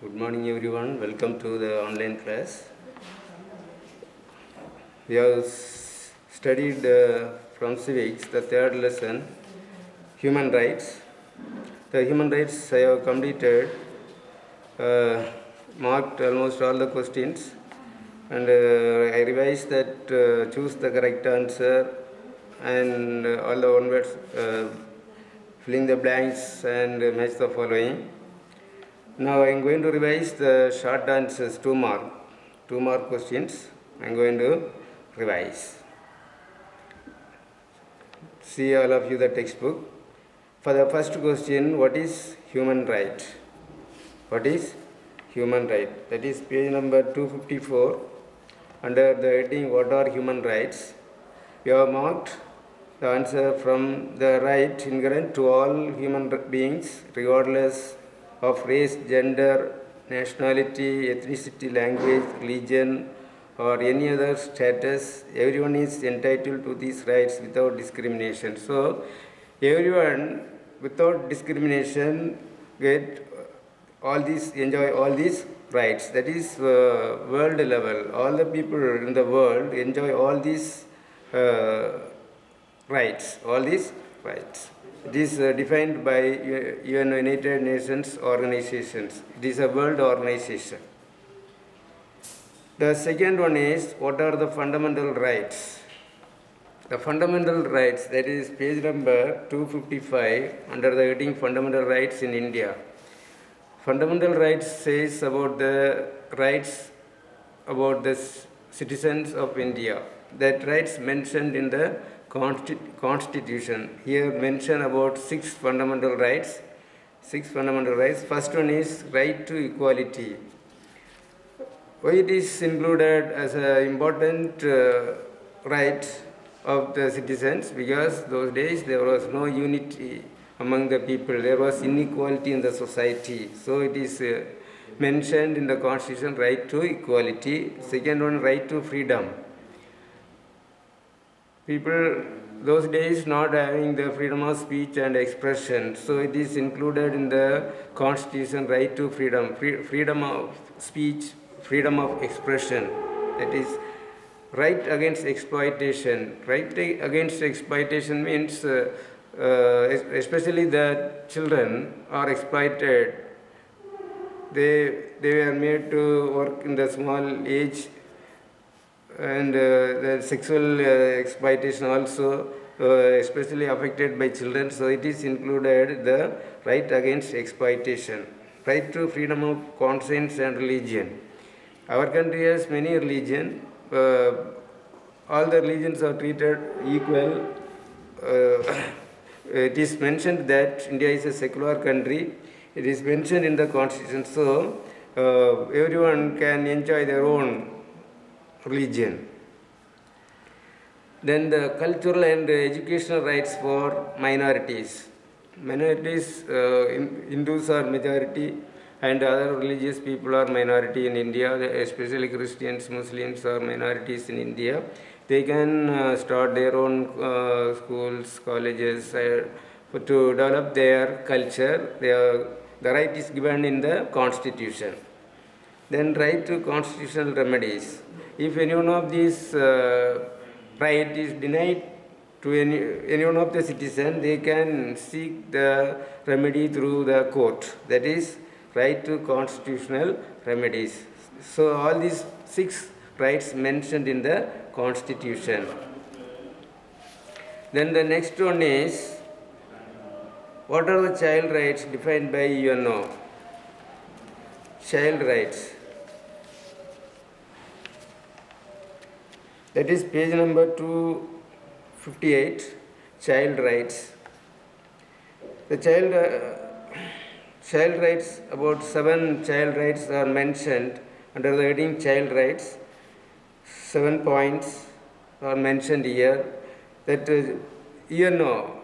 Good morning, everyone. Welcome to the online class. We have studied from civics the third lesson, human rights. The human rights I have completed, marked almost all the questions, and I revised that choose the correct answer and all the one words, filling the blanks and match the following. Now I am going to revise the short answers, 2 mark questions. I am going to revise. See all of you the textbook. For the first question, what is human right? What is human right? That is page number 254. Under the heading, what are human rights? We have marked the answer from the right inherent to all human beings, regardless of race, gender, nationality, ethnicity, language, religion, or any other status. Everyone is entitled to these rights without discrimination. So, everyone without discrimination enjoy all these rights. That is world level. All the people in the world enjoy all these rights. All these rights. It is defined by United Nations organizations. It is a world organization. The second one is, what are the fundamental rights? The fundamental rights, that is page number 255, under the heading Fundamental Rights in India. Fundamental rights says about the rights about the citizens of India. That rights mentioned in the Constitution. Here mention about 6 fundamental rights. 6 fundamental rights. First one is right to equality. Why it is included as an important right of the citizens? Because those days there was no unity among the people. There was inequality in the society. So it is mentioned in the Constitution, right to equality. Second one, right to freedom. People those days not having the freedom of speech and expression, so it is included in the Constitution, right to freedom, freedom of speech, freedom of expression. That is right against exploitation. Right against exploitation means especially the children are exploited. They were made to work in the small age, and the sexual exploitation also especially affected by children. So it is included the right against exploitation. Right to freedom of conscience and religion. Our country has many religions. All the religions are treated equal. It is mentioned that India is a secular country. It is mentioned in the Constitution. So everyone can enjoy their own religion. Then the cultural and educational rights for minorities. Minorities, Hindus are majority and other religious people are minority in India, especially Christians, Muslims are minorities in India. They can start their own schools, colleges to develop their culture. The right is given in the Constitution. Then right to constitutional remedies. If any one of these right is denied to any one of the citizens, they can seek the remedy through the court. That is right to constitutional remedies. So all these 6 rights mentioned in the Constitution. Then the next one is, what are the child rights defined by UNO? Child rights. That is page number 258, child rights. The child rights, about 7 child rights are mentioned under the heading child rights. 7 points are mentioned here. That UNO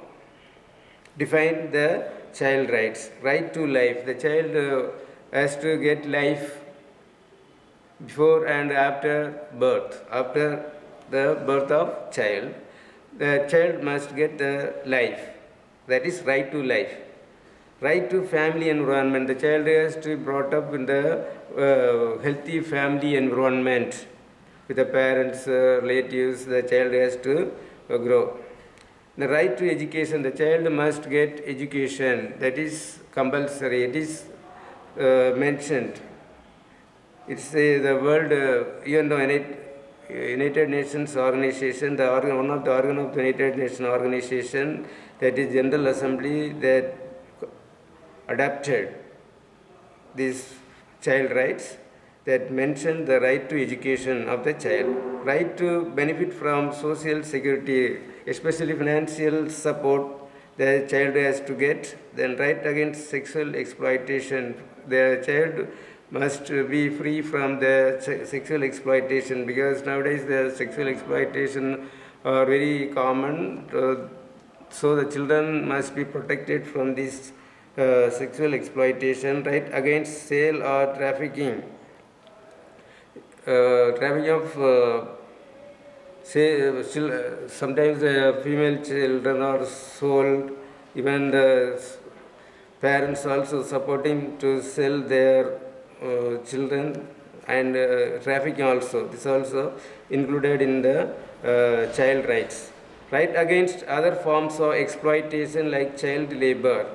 defined the child rights. Right to life. The child has to get life before and after birth. After the birth of child, the child must get the life. That is right to life. Right to family environment. The child has to be brought up in the healthy family environment with the parents, relatives. The child has to grow. The right to education. The child must get education. That is compulsory. It is mentioned. It's the world, even the United Nations organization, one of the organ of the United Nations organization, that is General Assembly, that adapted these child rights, that mention the right to education of the child, right to benefit from social security, especially financial support the child has to get, then right against sexual exploitation. The child must be free from the sexual exploitation, because nowadays the sexual exploitation are very common. So the children must be protected from this sexual exploitation. Right against sale or trafficking. Trafficking of sometimes female children are sold, even the parents also supporting to sell their children, and trafficking also. This also included in the child rights. Right against other forms of exploitation like child labor.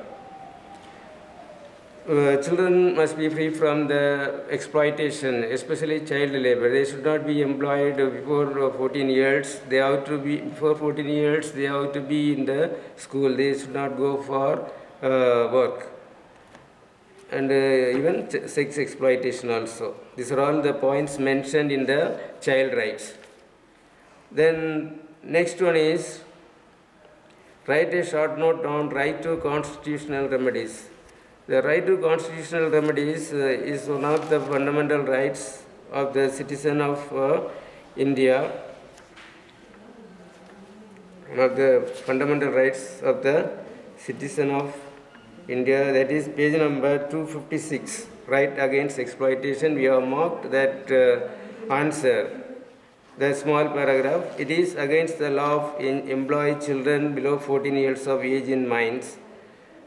Children must be free from the exploitation, especially child labor. They should not be employed before 14 years. They have to be, before 14 years, they have to be in the school. They should not go for work. And even sex exploitation also. These are all the points mentioned in the child rights. Then next one is, write a short note on right to constitutional remedies. The right to constitutional remedies is one of the fundamental rights of the citizen of India. One of the fundamental rights of the citizen of India, that is page number 256, right against exploitation. We have marked that answer, the small paragraph. It is against the law of employ children below 14 years of age in mines,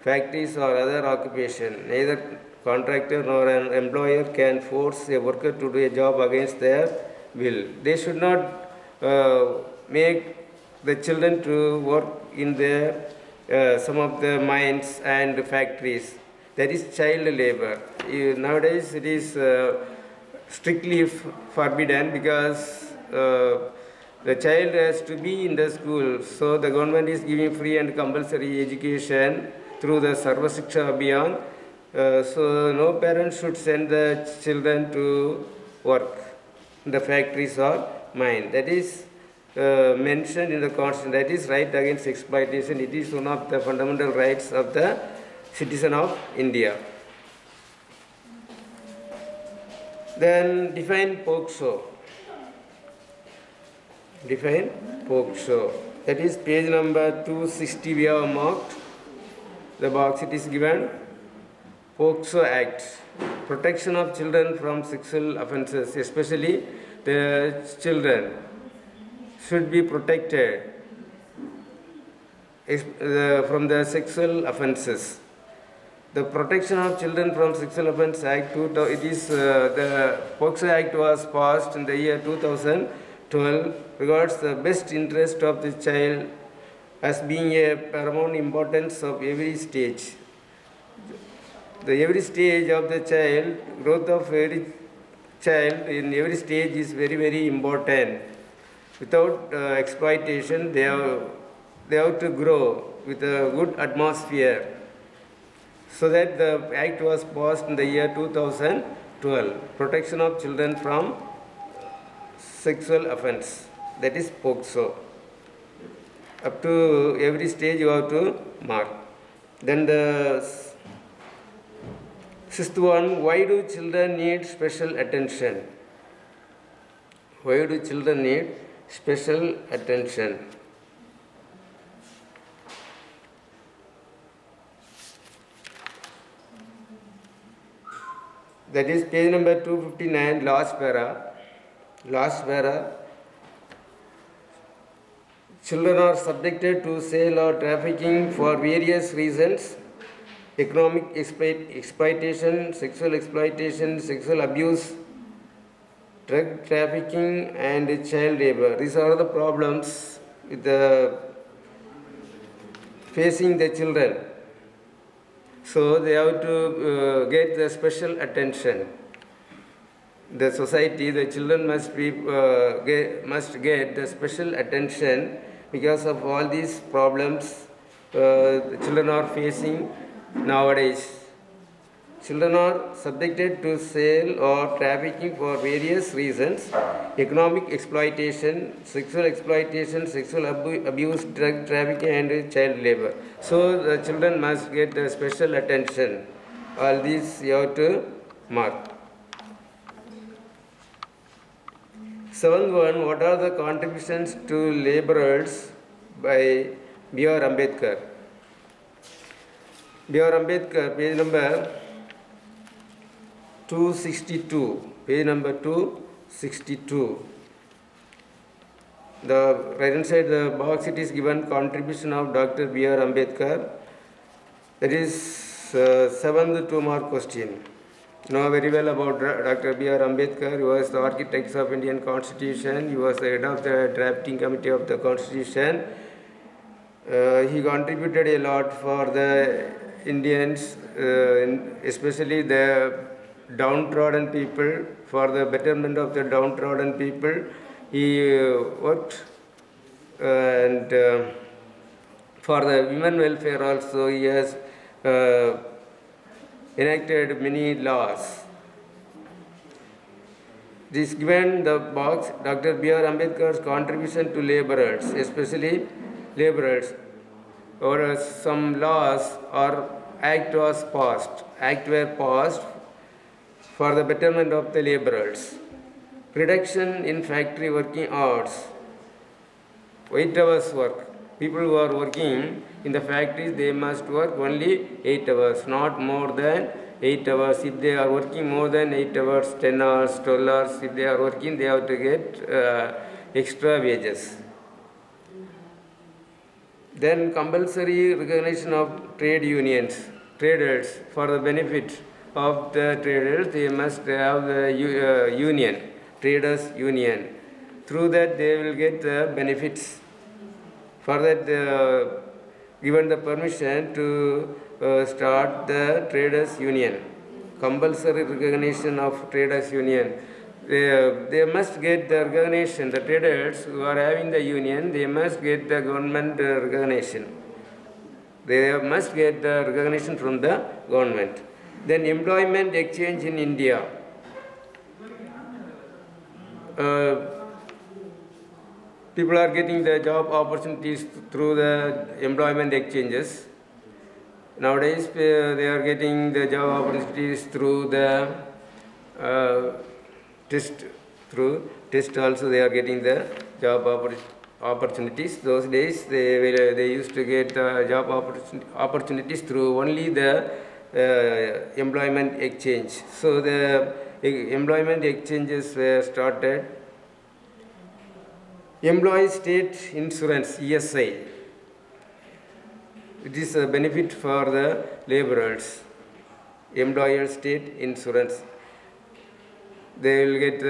factories or other occupation. Neither contractor nor an employer can force a worker to do a job against their will. They should not make the children to work in their some of the mines and factories. That is child labor. Nowadays it is strictly forbidden, because the child has to be in the school. So the government is giving free and compulsory education through the Sarva Shiksha Abhiyan. So no parent should send the children to work in the factories or mine. That is mentioned in the Constitution. That is right against exploitation. It is one of the fundamental rights of the citizen of India. Then define POCSO. Define POCSO. That is page number 260 we have marked. The box it is given. POCSO Act. Protection of children from sexual offences, especially the children should be protected from the sexual offences. The Protection of Children from Sexual Offence Act, it is the POCSO Act was passed in the year 2012, regards the best interest of the child as being a paramount importance of every stage. Every stage of the child, growth of every child in every stage is very, very important. Without exploitation, they have to grow with a good atmosphere. So that the act was passed in the year 2012. Protection of children from sexual offence. That is POCSO. Up to every stage you have to mark. Then the sixth one, why do children need special attention? Why do children need special attention? That is page number 259, last para. Last para. Children are subjected to sale or trafficking for various reasons. economic exploitation, sexual abuse, drug trafficking, and child labor. These are the problems with facing the children. So they have to get the special attention. The society, the children must get the special attention because of all these problems the children are facing nowadays. Children are subjected to sale or trafficking for various reasons: economic exploitation, sexual abuse, drug trafficking, and child labor. So the children must get the special attention. All these you have to mark. Seventh one, what are the contributions to laborers by B.R. Ambedkar? B.R. Ambedkar, page number 262. Page number 262. The right hand side the box, it is given contribution of Dr. B.R. Ambedkar. That is 7th 2-mark question. You know very well about Dr. B.R. Ambedkar. He was the architect of Indian Constitution. He was the head of the drafting committee of the Constitution. He contributed a lot for the Indians, especially the downtrodden people, for the betterment of the downtrodden people. He worked and for the women welfare also. He has enacted many laws. This given the box, Dr. B.R. Ambedkar's contribution to laborers, especially laborers, or some laws or act were passed for the betterment of the laborers. Reduction in factory working hours, 8 hours work. People who are working in the factories, they must work only 8 hours, not more than 8 hours. If they are working more than 8 hours, 10 hours, 12 hours, if they are working, they have to get extra wages. Then compulsory recognition of traders, for the benefit of the traders, they must have the union, traders union. Through that they will get the benefits. For that given the permission to start the traders union, compulsory recognition of traders union. They must get the recognition. The traders who are having the union, they must get the government recognition. They must get the recognition from the government. Then employment exchange in India. People are getting the job opportunities through the employment exchanges. Nowadays, they are getting the job opportunities through the test. Through test also they are getting the job opportunities. Those days they used to get job opportunities through only the employment exchange. So the employment exchanges were started. Employee State Insurance, ESI. It is a benefit for the laborers. Employer State Insurance. They will get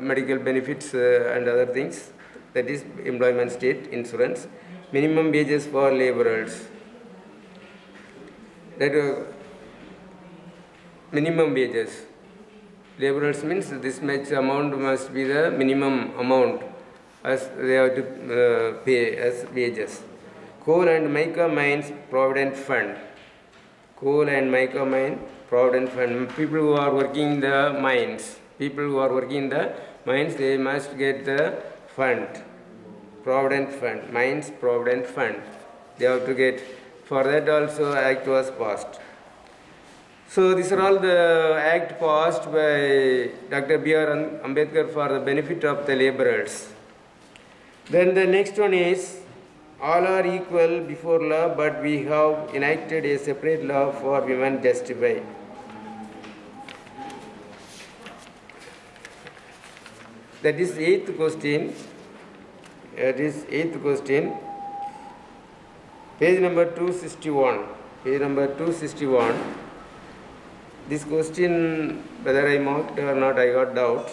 medical benefits and other things. That is employment state insurance. Minimum wages for laborers. That minimum wages. Laborers means this much amount must be the minimum amount as they have to pay as wages. Coal and mica mines provident fund. Coal and mica mine provident fund. People who are working in the mines. People who are working in the mines, they must get the fund. Provident fund. Mines provident fund. They have to get. For that also act was passed. So these are all the act passed by Dr. B.R. Ambedkar for the benefit of the laborers. Then the next one is, all are equal before law, but we have enacted a separate law for women justified. That is 8th question. Page number 261. Page number 261. This question, whether I marked or not, I got doubt.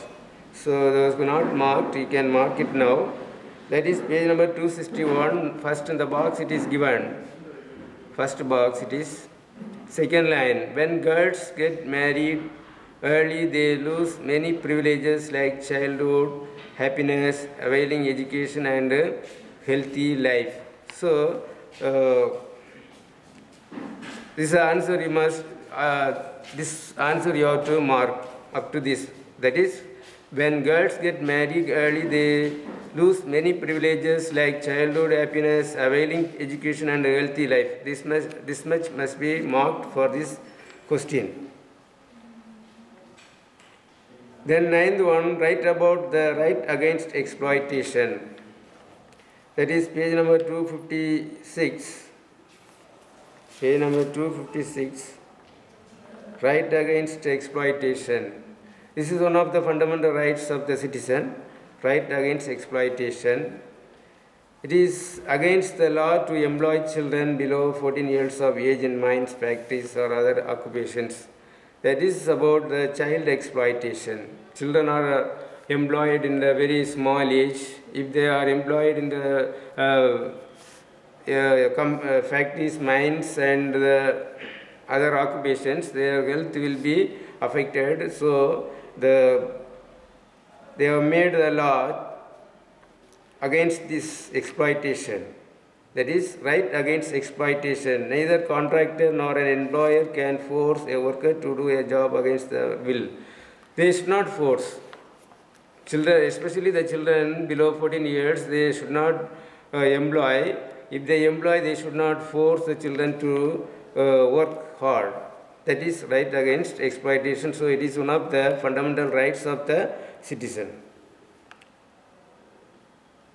So those who not marked, you can mark it now. That is page number 261. First in the box it is given. First box it is. Second line, when girls get married early, they lose many privileges like childhood, happiness, availing education, and healthy life. So, this answer you must, this answer you have to mark up to this. That is, when girls get married early, they lose many privileges like childhood happiness, availing education, and a healthy life. This much must be marked for this question. Then ninth one, write about the right against exploitation. That is page number 256. Page number 256. Right against exploitation. This is one of the fundamental rights of the citizen. Right against exploitation. It is against the law to employ children below 14 years of age in mines, factories, or other occupations. That is about the child exploitation. Children are employed in the very small age. If they are employed in the factories, mines, and the other occupations, their health will be affected. So they have made the law against this exploitation. That is, right against exploitation. Neither contractor nor an employer can force a worker to do a job against the will. They should not force. Children, especially the children below 14 years, they should not employ. If they employ, they should not force the children to work hard. That is right against exploitation. So it is one of the fundamental rights of the citizen.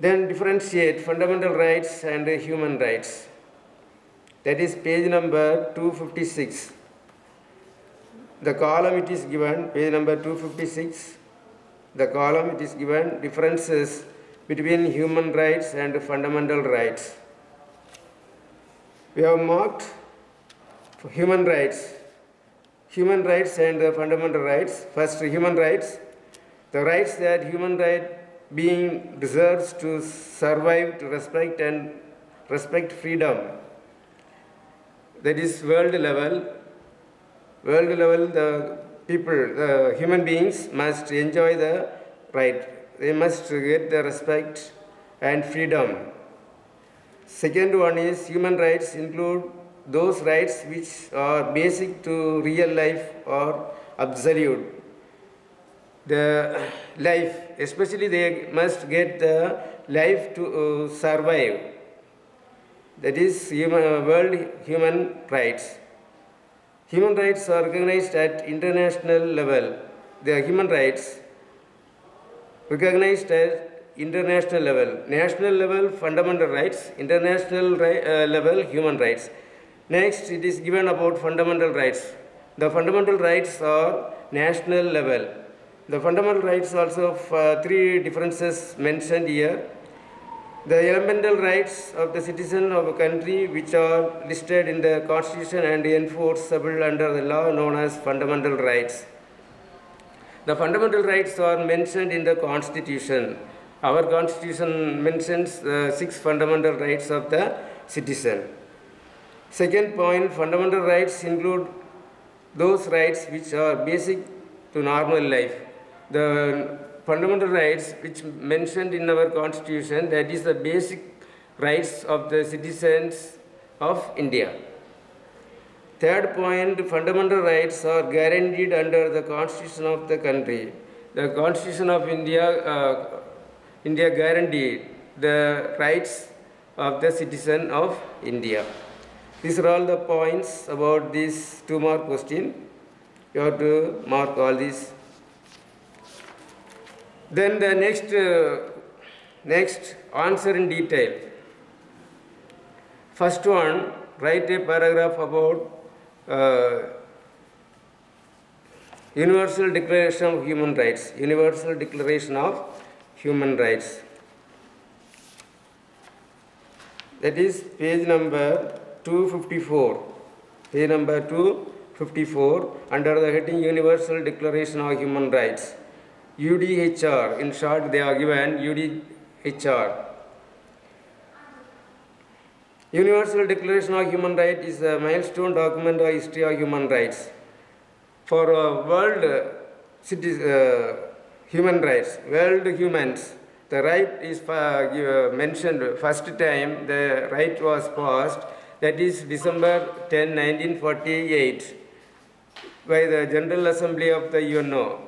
Then differentiate fundamental rights and human rights. That is page number 256. The column it is given, page number 256. The column it is given differences between human rights and fundamental rights. We have marked human rights. Human rights and fundamental rights. First, human rights. The rights that human right being deserves to survive, to respect and respect freedom. That is world level. World level, the people, the human beings must enjoy the right. They must get the respect and freedom. Second one is human rights include those rights which are basic to real life or absolute. The life, especially they must get the life to survive. That is world human rights. Human rights are recognized at international level. The human rights recognized at international level. National level, fundamental rights. International level, human rights. Next, it is given about fundamental rights. The fundamental rights are national level. The fundamental rights also three differences mentioned here. The elemental rights of the citizen of a country which are listed in the Constitution and enforceable under the law known as fundamental rights. The fundamental rights are mentioned in the Constitution. Our Constitution mentions 6 fundamental rights of the citizen. Second point, fundamental rights include those rights which are basic to normal life. The fundamental rights which mentioned in our Constitution, that is the basic rights of the citizens of India. Third point, fundamental rights are guaranteed under the Constitution of the country. The Constitution of India, India guaranteed the rights of the citizen of India. These are all the points about this 2-mark question. You have to mark all these. Then the next answer in detail. First one, write a paragraph about Universal Declaration of Human Rights. Universal Declaration of Human Rights. That is page number 254. Page number 254 under the heading Universal Declaration of Human Rights. UDHR, in short they are given UDHR. Universal Declaration of Human Rights is a milestone document of history of human rights. For world human rights, world humans, the right is mentioned first time the right was passed, that is December 10, 1948 by the General Assembly of the UNO.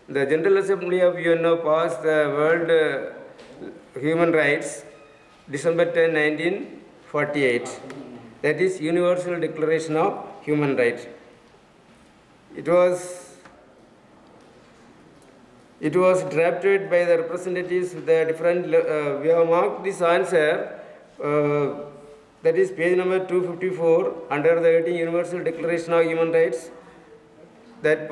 The General Assembly of UNO passed the world human rights December 10, 1948. That is Universal Declaration of Human Rights. It was drafted by the representatives of the different. We have marked this answer. That is page number 254 under the heading Universal Declaration of Human Rights. That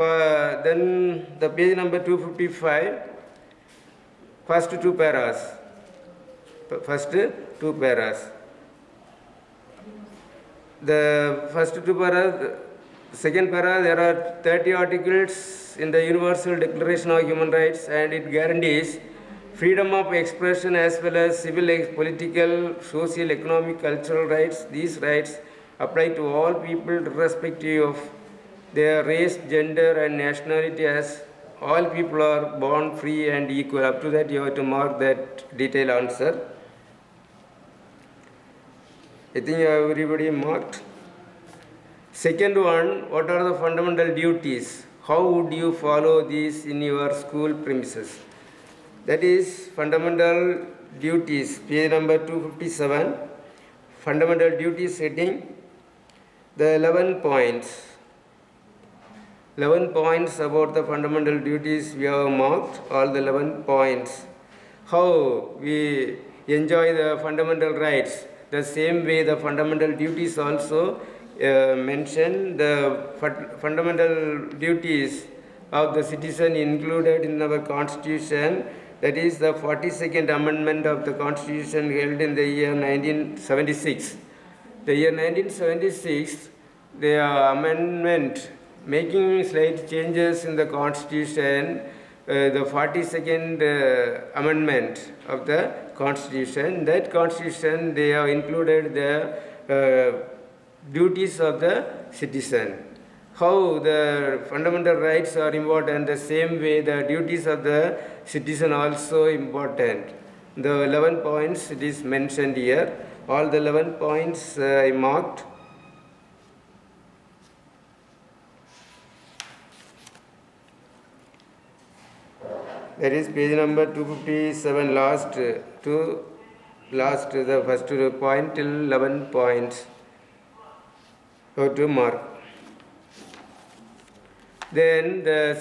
then the page number 255. First two paras. The first two paras. Second para, there are 30 articles in the Universal Declaration of Human Rights, and it guarantees freedom of expression as well as civil, political, social, economic, cultural rights. These rights apply to all people irrespective of their race, gender and nationality, as all people are born free and equal. Up to that you have to mark that detailed answer. I think everybody marked. Second one, what are the fundamental duties? How would you follow these in your school premises? That is fundamental duties, page number 257. Fundamental duties heading, the 11 points. 11 points about the fundamental duties we have marked, all the 11 points. How we enjoy the fundamental rights, the same way the fundamental duties also mention the fundamental duties of the citizen included in our Constitution. That is the 42nd Amendment of the Constitution held in the year 1976. The year 1976, the amendment making slight changes in the Constitution, the 42nd Amendment of the Constitution. That Constitution, they have included the duties of the citizen. How the fundamental rights are important, the same way the duties of the citizen also important. The 11 points it is mentioned here. All the 11 points I marked. That is page number 257, the first point till 11 points. How to mark. Then the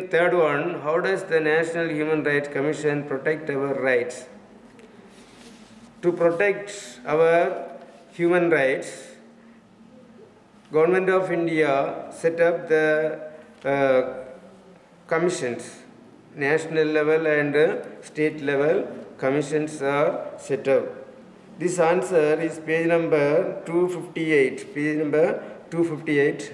third one, how does the National Human Rights Commission protect our rights? To protect our human rights, Government of India set up the commissions, national level and state level commissions are set up. This answer is page number 258. Page number 258.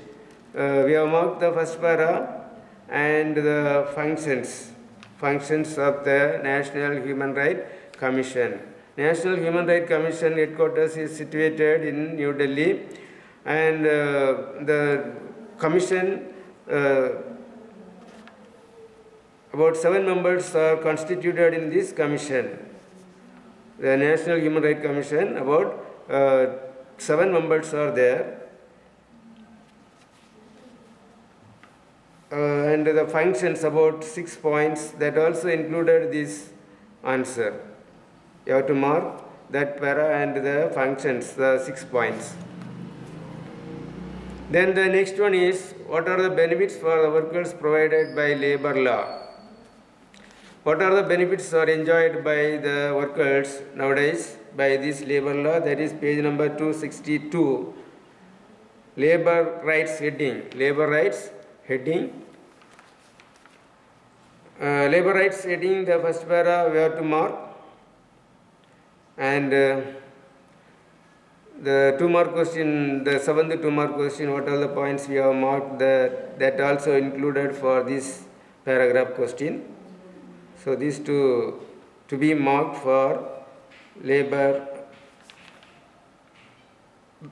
We have marked the first para and the functions of the National Human Rights Commission. National Human Rights Commission headquarters is situated in New Delhi, and the commission, about 7 members are constituted in this commission. The National Human Rights Commission, about 7 members are there. And the functions, about 6 points, that also included this answer. You have to mark that para and the functions, the 6 points. Then the next one is, what are the benefits for the workers provided by labor law? What are the benefits are enjoyed by the workers nowadays by this labor law? That is page number 262. Labor rights heading. Labor rights heading. Labor rights heading, the first para we have to mark. And the 2-mark question, the 7th 2-mark question, what are the points we have marked, that also included for this paragraph question. So these two to be marked for labor.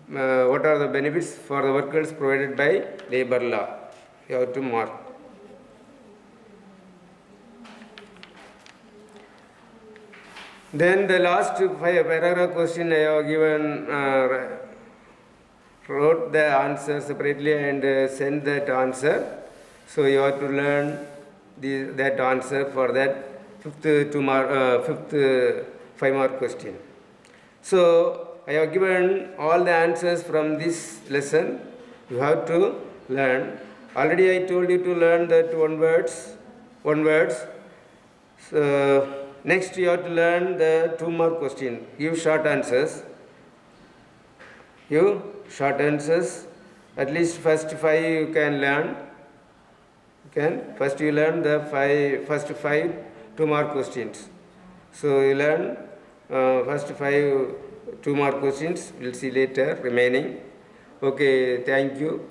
What are the benefits for the workers provided by labor law? You have to mark. Then the last paragraph question I have given, wrote the answer separately and sent that answer. So you have to learn that answer for that fifth 5-mark question. So I have given all the answers from this lesson. You have to learn. Already I told you to learn that one words. So next you have to learn the 2-mark question. Give short answers. At least first 5 you can learn. First you learn the first 5 2-mark questions. So you learn first 5 2-mark questions. We'll see later remaining. Okay, thank you.